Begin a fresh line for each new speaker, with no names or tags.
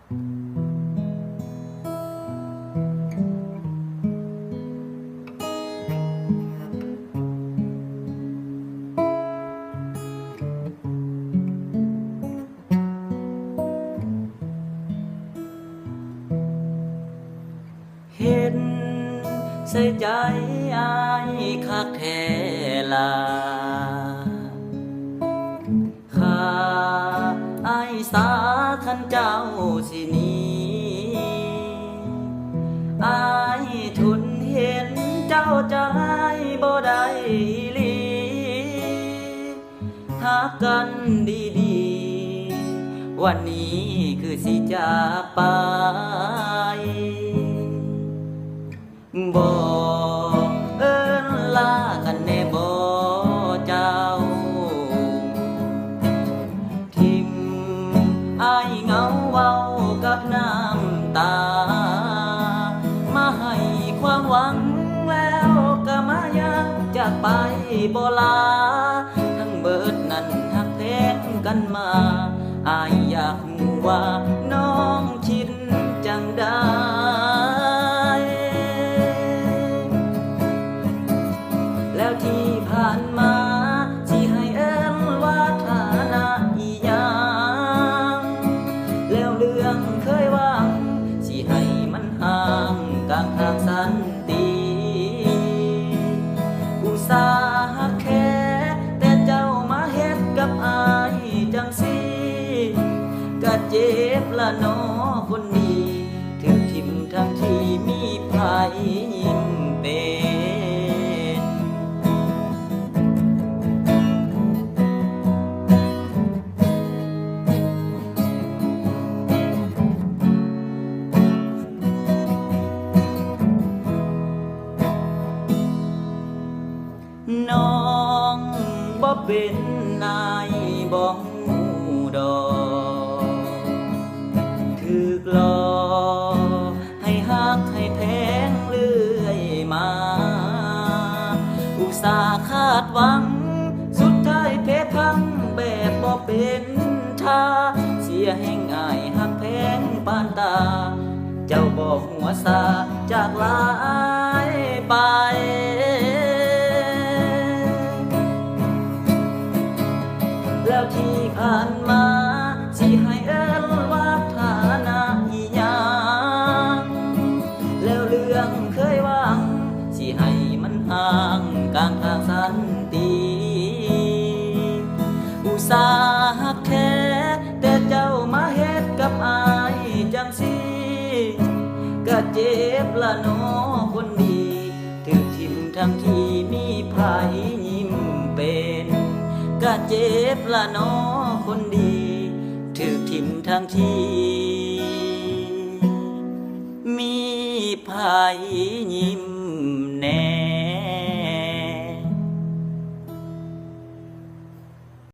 เห็นใส่ใจอายคักแท้ลาข้าอายสาคันเจ้าสิหนีอายทุนเห็นเจ้าใจบ่ได้อีหลีหักกันดีๆวันนี้คือสิจากไปบ่เอิ้นลากันแน่บ่เจ้าทิมอายเหงาเว้ากับน้ำตามาให้ความหวังแล้วก็มายักจากไปบ่ลาทั้งเบิดนั้นหักแพงกันมาอายอยากรู้ว่าน้องคิดจังได้แล้วที่ผ่านมาสิให้เอิ้นว่าฐานะอีหยังแล้วเรื่องเคยหวังสิให้มันห่างกลางทางสันติอุตส่าห์แค่แต่เจ้ามาเฮ็ดกับอายจังสิก็เจ็บละน้อคนดีถึงทิ่มทั้งที่มีไผยิ้มเป็นน้องบ่เป็นนายบ่ฮู้ดอกถูกหลอกให้ฮักให้แพงเรื่อยมาอุตส่าห์คาดหวังสุดท้ายเพพังแบบบ่เป็นท่าเสียแห่งอายฮักแพงปานตาเจ้าบ่หัวซาจากลายไปแล้วที่ผ่านมาสิให้เอิ้นว่าฐานะอีหยังแล้วเรื่องเคยหวังสิให้มันห่างกลางทางสันติอุตส่าห์แค่แต่เจ้ามาเฮ็ดกับอายจังสิก็เจ็บละน้อคนดีถึกทิ่มทั้งที่มีไผยิ้มเป็นก็เจ็บละน้อคนดีถูกทิ่มทั้งที่มีไผยิ้ม